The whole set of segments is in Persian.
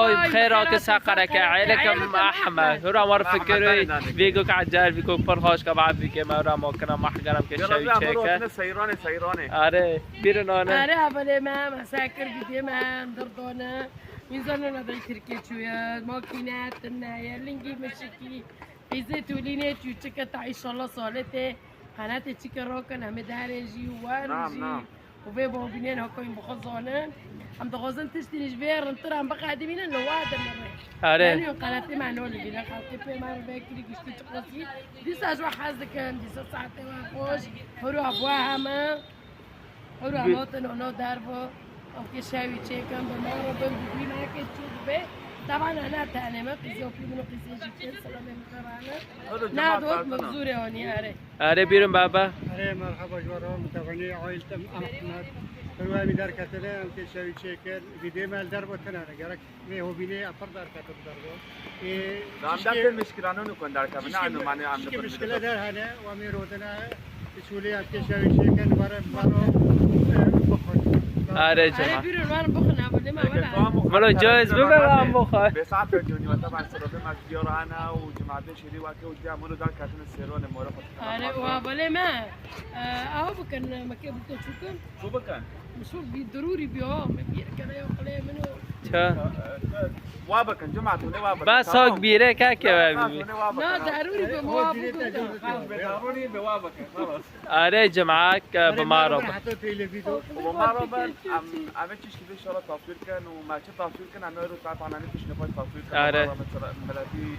اوي بخير که سقرك عليكم احمد هو ما فكري بيجو كعجال بيجو فرخاش كبعد بيجي ما را ما كنا محجرم كشوي شيكه سيرانه آره بیرون آره اولی ما مساکر بیدی من دردانه میزنن ادای ترکی چویا ماکینات نه لنگی مشکی بیزه تولینه چو چکه تا ایشالله سالته قناته چیکه راکن همه درجی و ورجی و به بابینین هاکاین بخزانن هم دغازن تشتینش بیرن تر هم بقدیمینن لوادن آره یعنی قناته معنولی بینا خالتی پی من بکری گشتی چقدی دیس از وحاز دکن دیس ساعته و خوش هرو ابوه همه هرو هماتن اونا دربا اوکی شوی چیکم به ما رو بم بگوی نکه چود به طبعا انا تعلمه قیزی و پیمونو قیزی جیکن سلامه مقرانه نه دوست مبزوره هونی آره بیرون بابا آره مرحبا جوارا متابعین عائلتم احمد روی در کتله ام که شوی چیکر ویدیو مال در بودن اگر می هو بینه افر در کتل در بود دام در مشکلانو نکن در کتل نه انو معنی ام که مشکل در هنه و می رودنا چولی ام که شوی چیکر بارو بخور آره جماعه بیرون من بخونه ولی ما ولی جایز ببرم بخور به ساعت جونی و طبعا سرابه مجبور انا و جماعت شری و که و جامونو در کتل سیران مورا آره و ولی ما او بکن مکه بکن شو بکن شو ضروري بيوم كان يقول منو چه وابکن جماعتونه وابکن بس ها کبیره که که نه ضروری به ما ضروری به وابکن خلاص آره جماعه که به ما رو و ما رو بر همه چیز که به شارع تصویر کن و مچه تصویر کن انا رو طبعا انا پیش نپای تصویر کن آره ملتی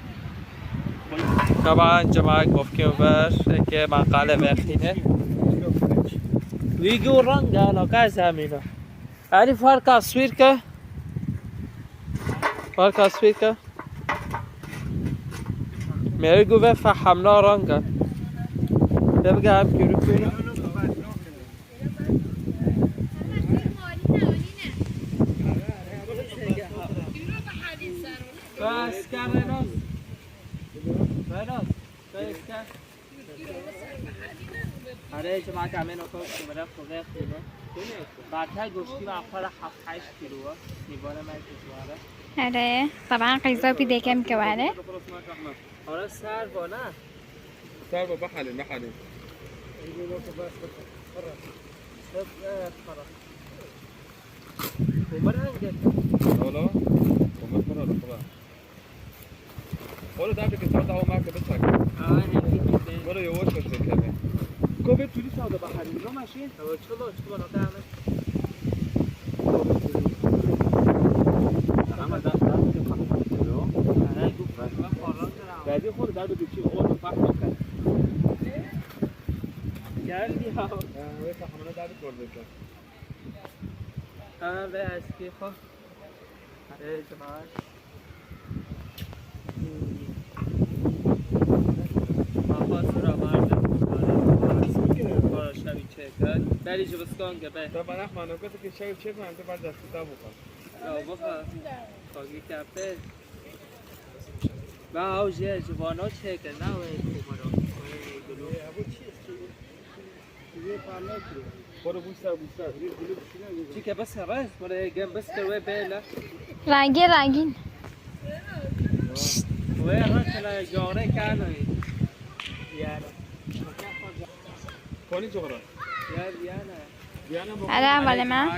طبعا جماعه گفتیم بر که مقاله بخینه ویگو رنگ علاقه زمینه علی فرق تصویر که میگه گوه فهمنا رنگه ده بگه هم کیرو کنه بس که بناس بس که آره جماعت همه نکات کمره خوبه خیلی بعدها گوشتی و آخر 7-8 کیلوه دیوانه من کشواره آره طبعا قیزا بیده کم که واره آره سر با نه سر با بحلین کومر هنگه حالا کومر کنه رو خدا حالا دفعه که ساعت هوا مرکه بچک برو یواش باش بکنه کوبه تولی ساده بحلین رو ماشین چلو نادامه بعدی خود در به چی خود فهم کرد گردی ها وای فهمونه در کرده کرد به اسکی خود آره جماعت آقا سرا مردم بارا شوی چکر بری جبستان گبه تا برخ منو کسی که شوی چک من تو بعد دستی تا بخور بخور خاگی کپه و اوجه جوانا چکر نه وی کومارا برو بوستر چی که بس رس برای گم بس کروی بیله رنگین وی رسل جاره کنوی بیاره کنی چه برای؟ آره اول من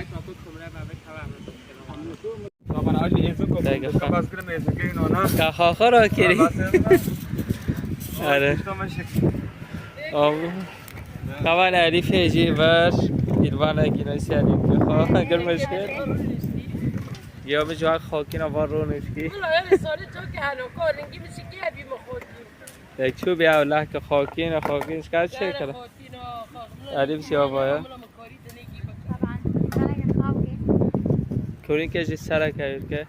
طبعا علی ایزو کو بس کنم ایزو که اینو نه که خاخرا کری آره طبعا علی فیجی بر ایلوان گیناسی علی بخواه اگر مشکل یا به جواب خاکی نوار رو نشکی والله سالی تو که هنو کارنگی میشه که ابی مخوردیم یک چوب یا الله که خاکی نه خاکیش کرد چه کرد علی بسیار باید کورین که جی سره کرد که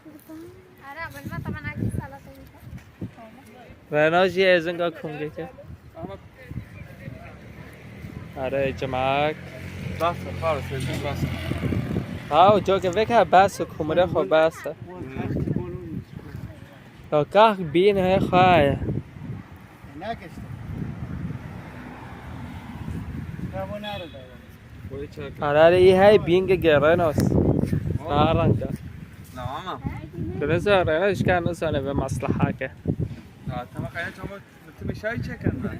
ورنا جی ازنگا کنگه که آره جماعت بس خلاص بس ها جو که وکه بس کومره خو بس تا که بین های خواه آره ای های بینگ گرن است نارنگه نه ماما نزاره ايش كان نزاره بمصلحة که تمام خیلی شما تو شای چکن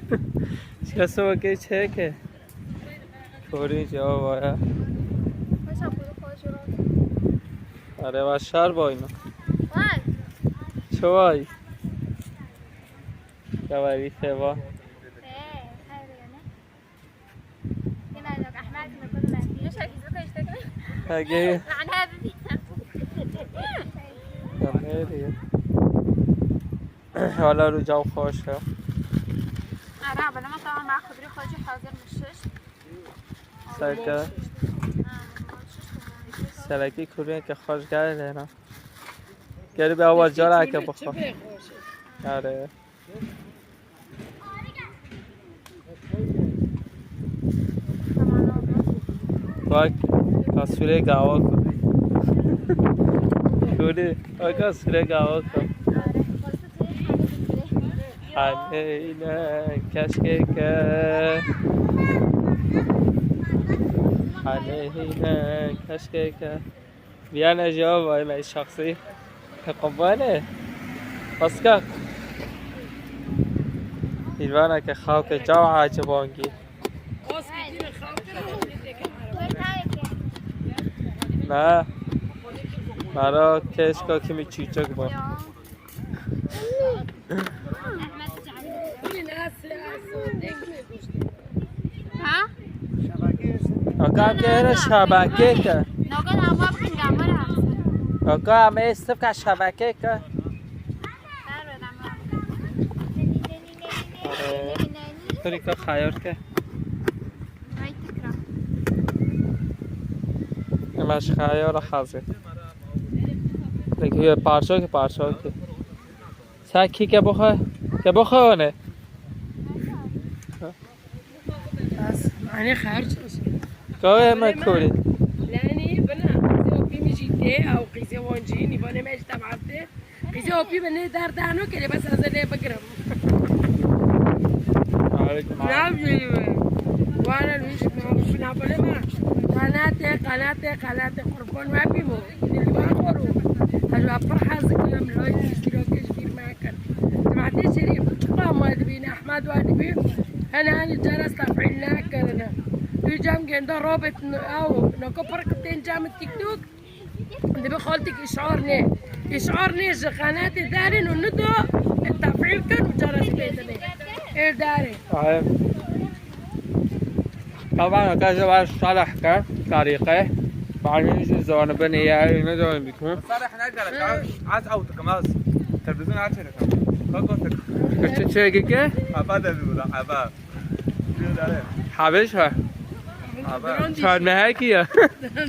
چه سو که چه که کوری جا بایا آره و شر با اینا چه وای کواری سوا اگه حالا رو جو خوشه آره اولا ما طبعا مع خبري خارجي حاضر مشش سرکه سرکی کوریه که خوش گره نه گری به اول جا را که بخوا آره باید کسوره گاوا کن کوری باید کسوره گاوا کن حنينا كشكك حنينا كشكك بيانا جواب معي شخصي قبانه بسكا ایروانا که خاک جو عجبانگی نه مرا کشکا کمی چیچک با ها؟ آقا که شبکه که ناگه نما بکن گمبر هست آقا همه استف که شبکه که توری که خیار که امش خیار خزه دیگه پارچا که سکی که بخواه آنه أنا خارج گاه همه کوری لاني بنا زوبي مجيتي أو قيسي وانجيني بنا ما اجتمعتي قيسي زوبي بنا دار دانو كده بس أزلي بقرب نعم جيبه وأنا ليش في نابلة ما قناتي قربان ما بيمو اللي باخورو هذا فرحة زكام لو يشتروا كشفير ما كان سمعتي شريف قام وادبين أحمد وادبين أنا جالس تفعلنا كذا يجام جندا رابط أو نكبر كتير جام التيك توك اللي بخالتك إشعار نيش قناتي دارين وندو التفعيل كان وجالس بيتنا إيه داري طبعا كذا باش صالح كان طريقه بعدين زون بني يعني ندون بيكون صالح نقدر عاز او تكماز تلفزيون عاز كنت تشيكه عباد ولا عباد حبشها شاید مهکیه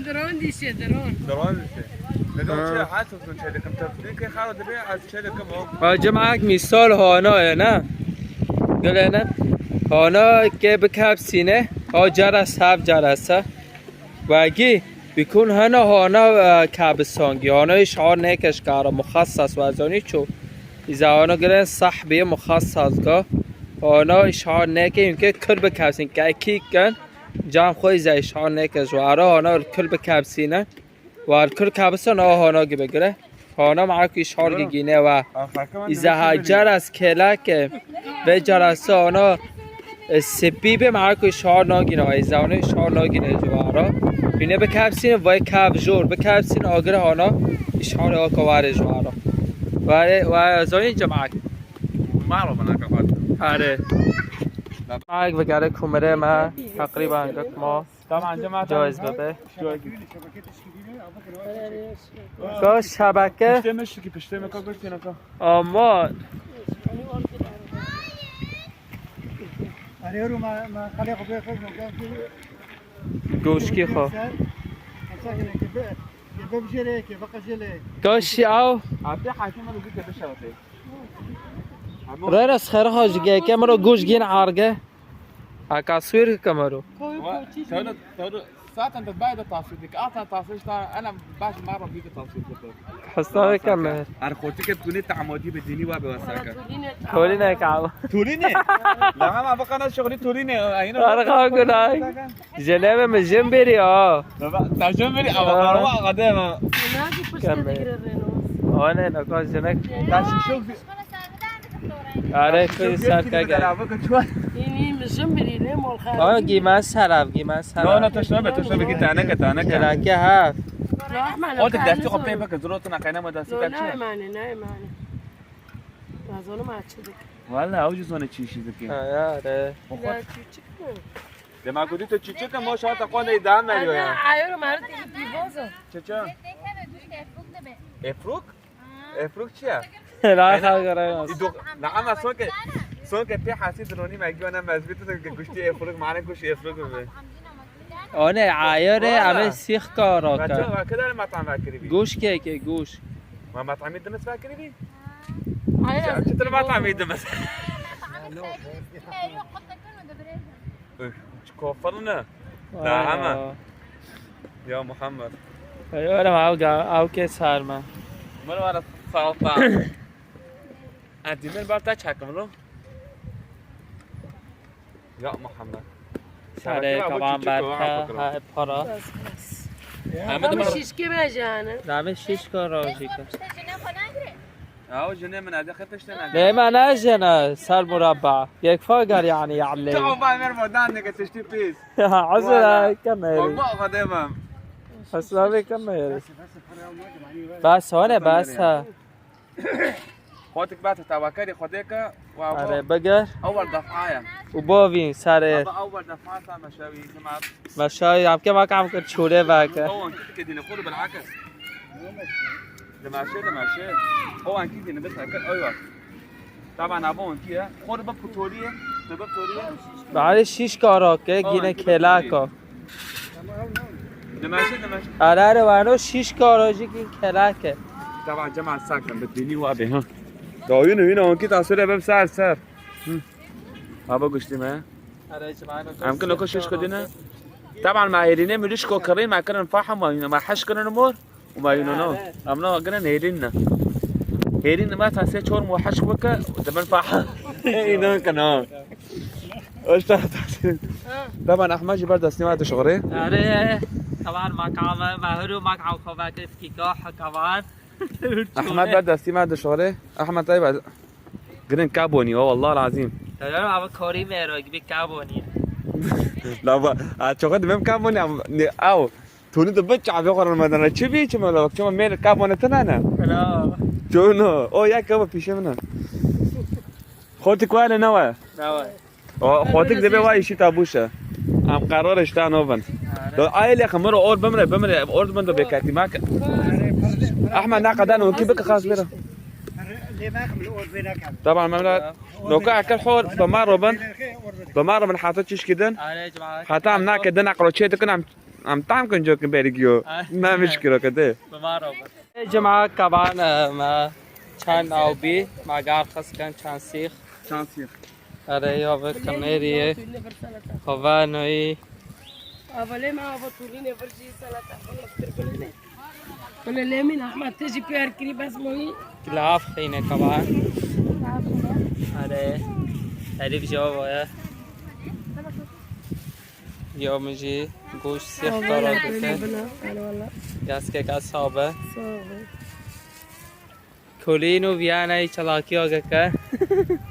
درون دیشه درون چه حاسس چه لكم تفريق كي خالد بي از چه لكم جمعك مثال هانا نه گلنه هانا که بکب سینه ها جرس هف جرسه وگی بکن هانا کبستانگی هانا اشعار نکش کارا مخصص وزانی چو ایزا هانا گلن صحبی مخصص گا هانا اشعار نکه این که کل بکبسین که اکی کن جام خوی ایزا اشعار نکش و ارا هانا کل بکبسینه و کل کبستان هانا گی بگره هانا معاک اشعار گینه و ایزا جرس کلک به جرس هانا سپی به معاک اشعار نگینه ایزا هانا اشعار نگینه جوارا بینه بکبسین و کب جور بکبسین آگر هانا اشعار آکوار جوارا و زاین جمعک معروف انا كفات آره معاک وگره کمره ما تقریبا انگک ما طبعا جماعه جایز بده گاش شبکه پشته مکا گفتین اکا آمان آره رو ما خاله خوبه خود گوشکی خو ببجره که بقجله گاشی او عطي حاكم انا قلت بشرتي رأس خير حاجة كاميرا جوش جين عارجة عكاسوير كاميرا تقول ساعة انت بعد التصوير ديك اعطى تصوير انا باش مرة بيجي تصوير حسنا كاميرا انا خوتك تكوني تعمدي بديني وابي وساكا تولينا كعو توريني لا ما بقى انا شغلي توريني هنا انا خاقول هاي جنابه من جنبري ترجمري او غدا كمل آنه نکاش جنک داشتی شوک آره کلی سر که اینی مشم برینه مال خرید آه گیمه سرم گیمه نه سرم تشنه به تشنه بگی تانه کرنکه هفت آت دستی خب پی بک زرو تو نکنه ما دستی نه کچه معنی نه معنی نازانو ماچه دک والا اوج زونه چی چیزی که آره نه چی کنه دما گودی تو چی که ما شاید تقوان دام میلیو یا عیار مرد دیگه دیوازه چه افروک افروک چیه راه خواهر دو نعم سون که پی حسی درونی مگی انا مزبوط تو که گوشتی افروک معنی گوشتی افروک به آنه عیاره همه سیخ کارا بچه که و کدار مطعم فکری بی گوش که گوش ما مطعمی دمس فکری بی عیار چطور مطعمی دمس كوفرنا نعم يا محمد ايوه او که سرما من ورا سلطان انت من بعد تشكملو يا محمد سره کبان برکه های پارا همه شیشکی بجانه همه شیش کار راجی کن او جنه من هذا خفشت انا نه من اجنه سر مربع یک فاگر یعنی یعلی تو ما مر مودان نگه تشتي بيس عزله کمیری والله قدامم حسابی کمیری بس هونه بس ها خودك بات توكلي خديك آره بگر اول دفعه و باوین سره اول دفعه مشاوي جماعه مشای هم که ما کم کرد چوره وکه هو انت كده نقول بالعكس ده ماشي هو انت كده بس ايوه طبعا ابو انت خود بطوليه بطوليه بعد شیش کارا که گینه کلاکا ده ماشي آره وانو شیش کاراجی که این کلاکه طبعا جماعه ساكن بديني وابي ها داوين هنا انت تصوير باب سر ابو قشتي ما آره جمعه يمكن لو كشش كدنا طبعا ما هيرينا مليش كوكرين ما كنا نفحم ما حش كنا نمر وما ينونو امنا قلنا هيرينا هيرين ما تاسي چور موحش بك دمن فحم اينا كنا طبعا احمد جبر دستي ما تشغري آره طبعا ما كعمل ما هرو ما كعو خوات افتكاح كمان احمد بعد دستي ما تشغري احمد طيب قلنا كابوني والله العظيم دارم اما کاری میراگی بی کابونی لا با چقدر مم كابوني او توني دبچ عبي قرن مدن چه بي چه مالا چه ميل كابوني تنانا لا جونو او يا كابا پیشمنا خودت وين نوا خودت دبي واي شي تابوشه ام قرارش تا نوبن دو عائله خمر اور بمره اور بندو بكاتي ماك احمد ناقدان وكي بك خاص بره طبعا ما نوقع كل حور بمر من حاطتش كده آره جماعه حتى عم ناك كده نقرا شيء كنا عم تعم كن جوك بيرجيو ما مشكله كده بمارو جماعه كمان ما چند او بی ما گار خس کن چند سیخ شانسي آره یا به کمیریه خواه نوی اولی ما بطولینه فرشی سلطه خلاص تربلینه ولا لمن احمد تجي بيار كري بس موي گلاف خینه کمان آره تعریف جواب آیا یا مجی گوش سیخ کارا بکن گس که گس صابه کلینو بیانه چلاکی آگه که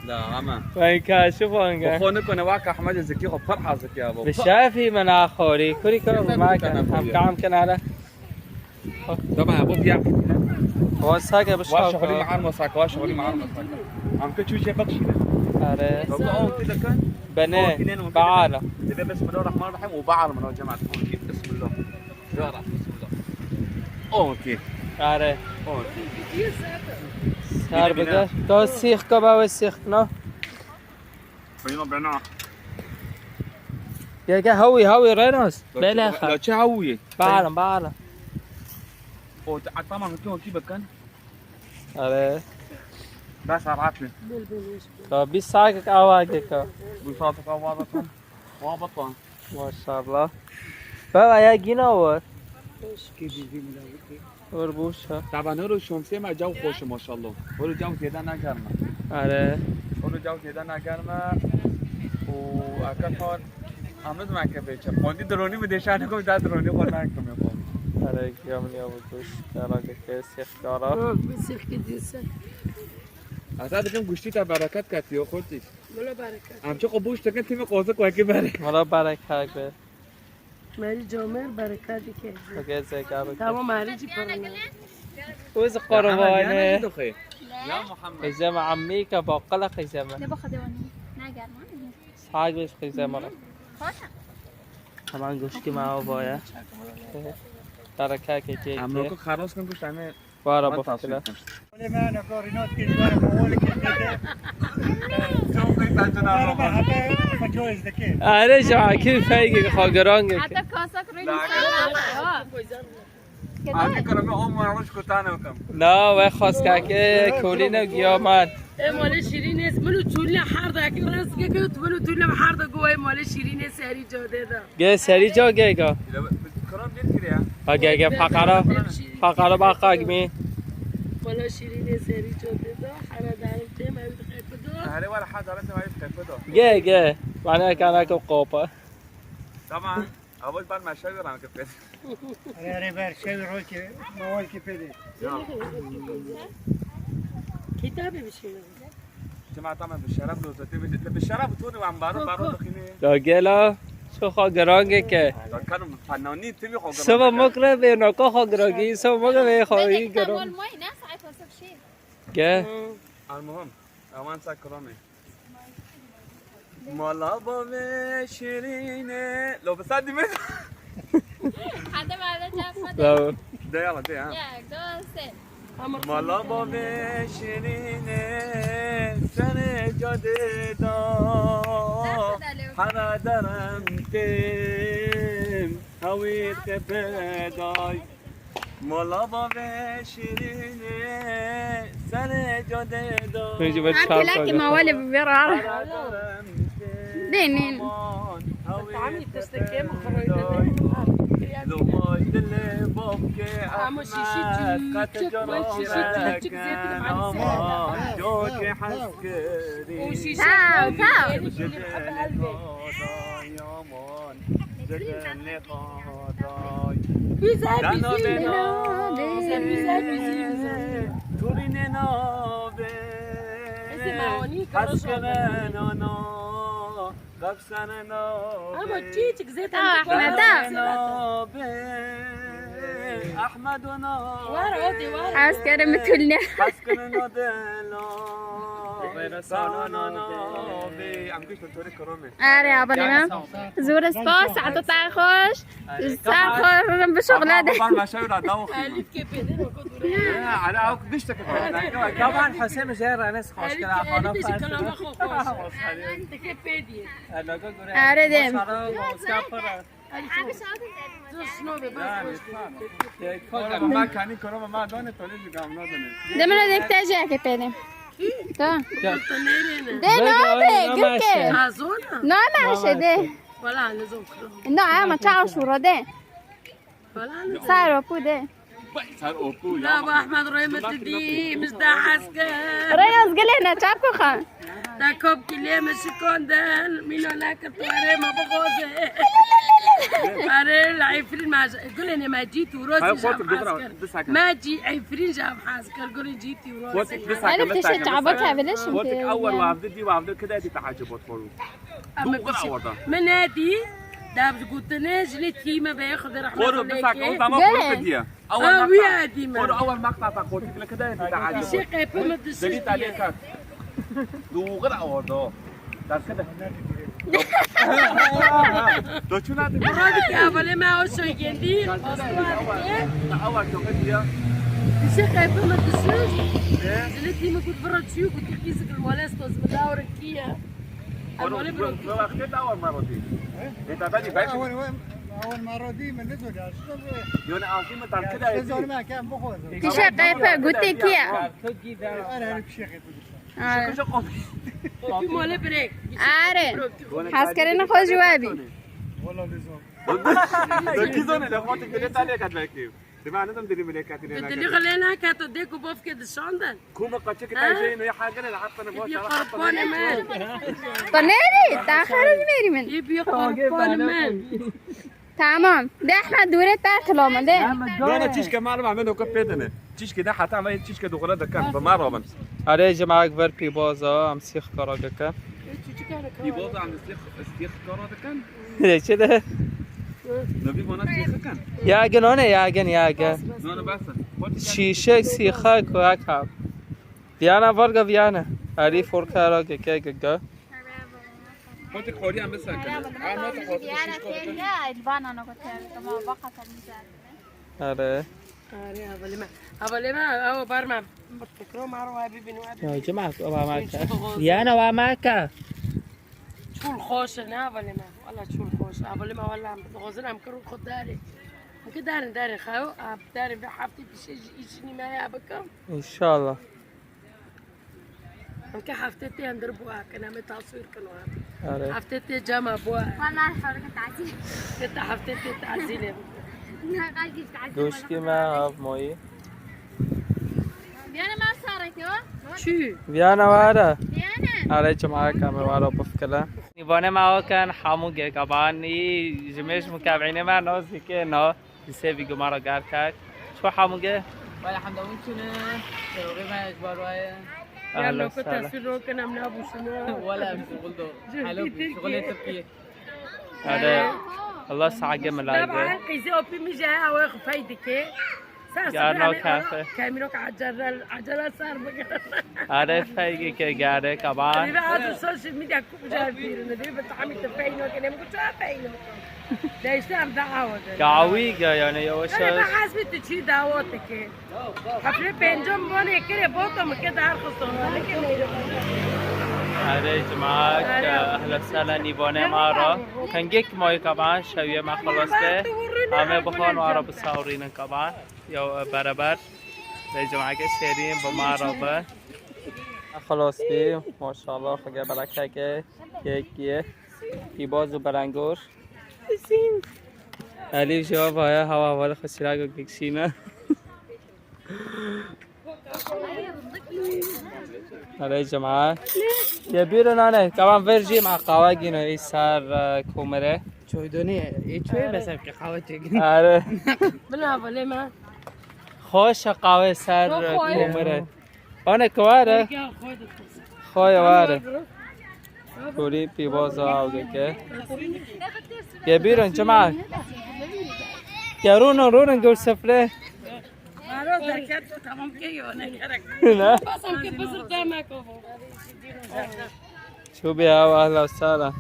لا اما و این کاشو بانگه خونه کنه واقع احمد زكي خب فرحه زكي ابو بشافي من آخوری کلی کنم ما کنم هم کام کناره طبعا ابو بيع واساقه واشغلي بشاقه مع المساك واشغلي مع المساك عم كتشو شي بقشيله آره هو كده كان بنه بعاله إذا بسم الله الرحمن الرحيم وبعل من جماعة أوكي بسم الله يا رب بسم الله أوكي آره أوكي سر بده تو سیخ که باید سیخ کنه فينا بنا یه هوی رینوس بله لا خب تشاوي بعاله أو طبعا كي بكن آره بس عرفني تو 20 ساعت که آواگه که بصوتك واضح وابطان ماشاءالله بابا یا گینا ور ور بوشه طبعا هرو شمسي ما جو خوش ما شاء الله هرو جو كده نگرمه آره هرو جو كده نگرمه و اكثر عملت معك بيتش خودي دروني بديشان كم دا دروني خود ناكم يا بابا برای گیامنی آبودوش دراغه که سیخکارا بسیخ که دیسه اصلا بگم گوشتی تا برکت کردی و خودی ملا برکت همچه قبوش تکن تیم قوزه که بره مرا برکت به مری جامر برکتی که بگه زیگه بکن تمام مریجی پرنه وز قربانه دخی خیزم عمی که باقلا خیزمه نباخد دوانی نگرم ساگ بش خیزمه را خوشم همان گوشتی ما باید برکت که جیگه امروکو خراس کن گوشت همه بارا من بفتلا تصویر ولی من کارینات که دیوار موال که بده برای من حتی مجوز دکه آره جاکی فیگی خاگرانگه حتی کاسا کروی آنی کرم اون مرموش کتانه کم نه و خواست که کولینه گیامن مال شیرین است منو طول هر دقیقه راست که تو منو طول هر دقیقه مال شیرین سری جاده دا گه سری جا گه گا کرم دید کریا اگه گه فقرا باقا گمی مال شیرین سری جاده دا هر دارم تیم اوید خیلی دا هره ولا حد دارت ما يفكر گه گه معنی کنه که قوپا طبعا اول بعد ما شاور عم كيف اره بر شوی روی که موال که بده کتابی بشینه جماعه طبعا بالشرف لو تبي بالشرف توني وعم بارو دخيني دا گلا چو خاگرانگه که كانوا فنانين تبي خو سبا مکره به نکا خاگرانگی سبا مکره به خواهی گرام ماي ناس عارفه وصف شيء گه المهم امان سكرامي مالا بابا شيرينه لو بصدق من حدا ما عرفت جاب دا ده يلا ده ها يا دوست مالا بابا شيرينه سنه جاده دا حنا درم تم هويت كبداي مالا بابا شيرينه سنه جاده دا میجی باید انت چاپ لكن کنه موالي ببرار حنا درم دينين عمي تستكي مخرجة لو ما يدل بابك عمو شيشي تشك والشيشي تشك زيت المعنى جوك حسكري وشيشي تاو تاو جدل قضاي يامان جدل قضاي بيزا دانا بيزا بيزا تورين نابي حسكرنا نانا غفسنا نابي اما تشيك زيت احمد احمد ورا عسكري مثلنا حسكرنا دلا ام گوش طوری کرامه آره ابدا زور سپاس عطا خوش سر به شغل ده بار مشاور داو الف كي بيدن على او دشتك طبعا حسام جاي ناس خوش كده انا بيجي كلام اخو خوش انت كي بيدي آره دیم شنو بس ما كاني كرامه ما دونه تولي جام ندونه دمنا ديك تاجي که پیدیم تا تنيرين ده نه به که ازونا نه ماشه ده ولا لازم نه اما چاق شورا ده ولا سر و پوده صار اوكو لا ابو احمد رحمة دي مش ده عسكر رياض قلنا چاپ کو خان ده كوب كليه مش كوندن مين هناك طواري ما بغوزه أنا العفرين ما قول أنا ما جيت وراسي جاب حاسكر ما جي عفرين جاب حاسكر قول جيتي وراسي عرفت ايش تعبتها بليش قلت اول وافد دي وافد كده دي تعجبت فلو من هادي ده قلت ناجلت كيما بياخذ رحمة خورو الله بس قلت ما قلت دي اول ويا مقطع ديما خورو اول مقطع قلت لك كده دي تعجبت الشيخ يبقى ما تدشش دليت عليك دو غير اورده ده كده دو شو نادي مرادك يا بلي ما هو شو يجندي اول توقيت يا الشيخ يبقى ما تدشش زلت ديما كنت برد شو كنت كيسك الولاستوس بدور كيا وقتت اول مره دي انت تاني باش اول مرة دي من نزول يونا عاصمة تاع كده نزول ما كان بخور تشا قيفه قلت كيا انا هرب شيخ شو قوم في مولا بريك آره حسكرين خو جوابي والله لزوم ده كيزون اللي اخواتك دليت عليك هتلاقيه بمعنى انهم دليل ملكات اللي خلينا كاتو ديكو بوف كده شاندن كوما قتك تاجين ويا حاجه انا حتى انا يبي قربان مان طنيري تاخر الميري من يبي قربان مان تمام ده احمد دوره تاكلهم ده نه چیش که معلوم همه نوکا پیدنه چیش که ده حتی همه چیش که دخوله دکن به ما رابن آره جماعه ور پی بازا هم سیخ کارا دکن ای باز هم استیخ کارا دکن چه ده؟ نبی مانا سیخ کن یاگن آنه یاگن نه بس شیشه سیخه که هم ویانا ورگا ویانا آری فورکارا که که گه خودت خوری هم بسن کنه اما تو خودت شیش کار آره آره اولی ما او بار ما بتکرو ما رو ببینو يا جماعة ويانا وماكا شو الخوش نه اولی ما والله شو الخوش اولی ما والله غازن هم کرو خود داری ممكن داري خاو داري بحفتي بشيء يجيني معي بكم ان شاء الله ممكن حفتي هندربوها كنا متصوير كانوا آره حفتي جمع ابوها والله حركة تعزيل كنت حفتي تعزيلي قلبي تعزيل دوشکی ما مایی بیانه ما سارتو شو ویانا واره بیانه آره جماعة كامل واره بفكلا نيفانه معه كان حموگه كمان جمعش متابعين ما نازی که نا بسیاری گمارا گار کرد شو حموگه ولا حمدون شنو تروغي ما اجبار وايا يلا كنت تصوير رو كنا من ابو شنو ولا شغل دو حلو شغل تركي آره الله سعجه طبعا ملاقه قيزي اوبي مجا او فايدك گرنا کافه كاميروك عجله صار بقى آره فایگی که گاره كمان انا على السوشيال ميديا كوجا فيرنا دي بتعمل تفينو كده ممكن تفينو ده يشتغل دعوه قاویگه یعنی انا یواشش بحسب تشي دعوتك حفله پنجم بونه كده بوتم كده ارخصونه لكن آره جماعه اهلا وسهلا نیوانه ما را کنگیک مای كمان شویه ما خلاص به همه بخوان ما را بساورین كمان یا برابر به جماعه که شیرین با ما را به خلاص بیم ماشاءالله خدا برکت که یکیه ایباز و برنگور علی جواب آیا هوا اول خسیرا گو گکسینه آره جماعه یه بیرون آنه کمان ورژی مع قهوه گینو ای سر کومره شويدوني ايه شوي بس ابقى خاوتك آره بلا ولا ما خوش قهوه سر کومره آنه کواره خواه واره کوری پی بازا آوگه که یه بیرون جماعه یه رونن گور سفره مارو درکت تمام کیونه نه بس هم که بس دمک شو بیا و اهلا و سهلا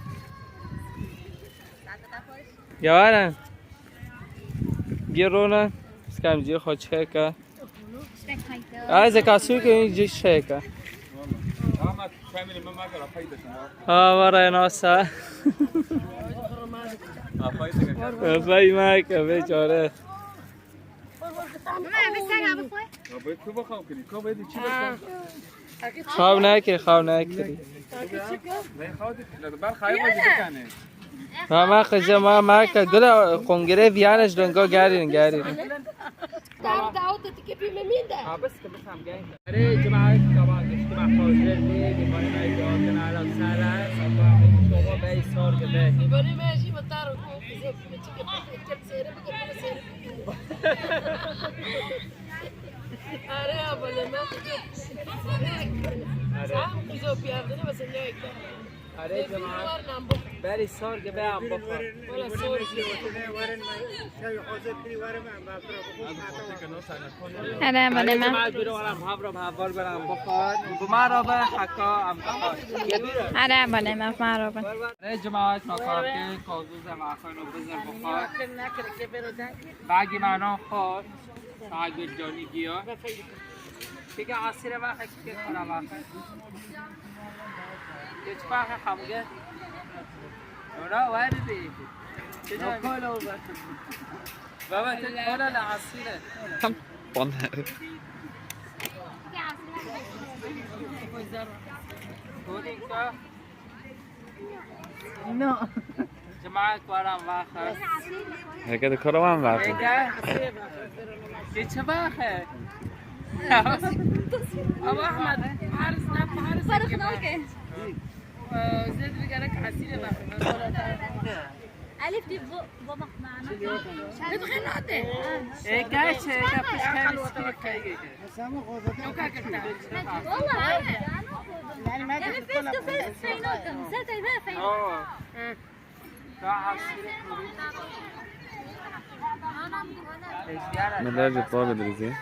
یوارن گیرونه اسکم جی خود چکه از کاسو که این جی چکه اما فامیلی ما ما قرا فايده ورا ناسا فايده فای ما که بیچاره باید تو بخوام کنی کو باید چی بکنی خواب نکری نه خودت بر خواهی بازی بکنه ما خجه ما که گل کنگره ویانش دنگا گارین دعوتك كيف مين ده بس هم جايين أري جماعة طبعا اجتماع حاضر لي بيبقى ما يجوا على السنة طبعا باي صار كده يبغى ما يجي مطار أري أبو لما سام كيزو بياخذنا بس إنه أري جماعة باي صار كده عم بفكر ولا صور انا أري ما جماعة بيرو على محاضرة برام بفكر بمارا حكا عم بفكر انا ما معروفه أري جماعة نقابة كوزوز مع خانو بزر بفكر كنا كده كبروا ده باقي معنا خاص باقي جوني جيا دیگه عصیر ما خیلی که کنم آخه یه چپا خیلی خمگه اونا وای ببینید چجا کلو بابا تو اونا لعصیره بودی که نو جماعه کارم واخه هكذا كروان بعد یه چه باخه أبو أحمد حارس نفس حارس فرخناك زيد رجالك عسيرة بقى ألف دي بابا معنا تدخل نادي ايش كابش والله يعني ما فيس تو فيس فينوكم ساتي ما فين ملاجئ طابة درزي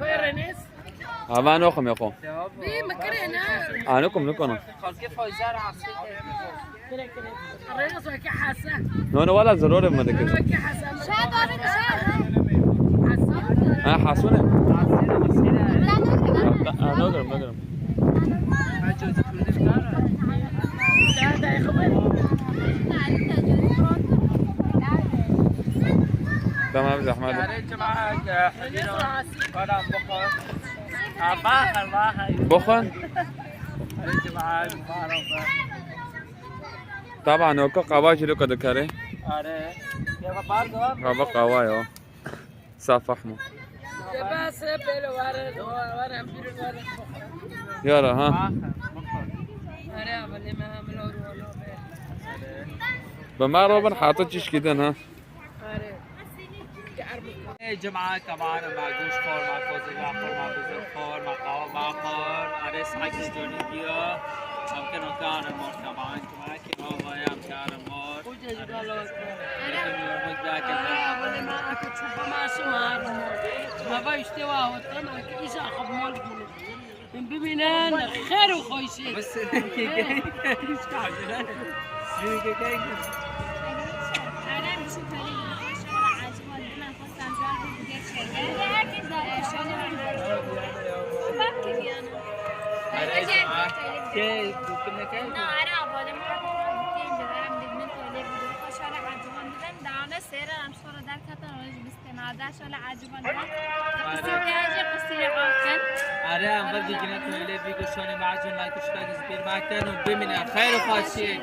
خير ناس أما نوخم يا خو بي مكرنا أنوكم نكونا الرئيس وكي حسن نونا ولا ضروري ما ذكر وكي حسن شاد أنا شاد حسن حاسونة لا نقدر نقدر هذا يا خبر تمام زحمة بخن طبعا اوكا قواش لو كده كاري قوا قوايا صف احمر بس بيلو ورا بيرو ورا يلا ها ورا بلي ما ملور ولا بما روبن حاطط شيش كده ها جماعة كمان مع گوش خور مع کوزه مع خور مع بزرگ خور مع قوا مع خور آره سعی جونی بیا ممکن اون مور كمان جماعة که ما بایم کار مور بلي ما اكو تشوف ما شو ما بايشتوا وطن ايش اخذ مول من بمنان خير وخويشين بس ايش كعجله أنا مش كلي شغل عاجب عندنا خصنا نجار بديت شغل لكن ده شغل بكي أنا كيف ممكن كيف أنا أبغى لما أروح جرام بدمن تولي بدو شغل عاجب عندنا دعنا سير أنا مش صار دار كتر ولا بستنادا شغل عاجب عندنا بس كأجي قصير عاقل آره اول دیگه تویله بیگوشانی معجون نکشته از بیر مکتن و ببینن خیر و خاصیه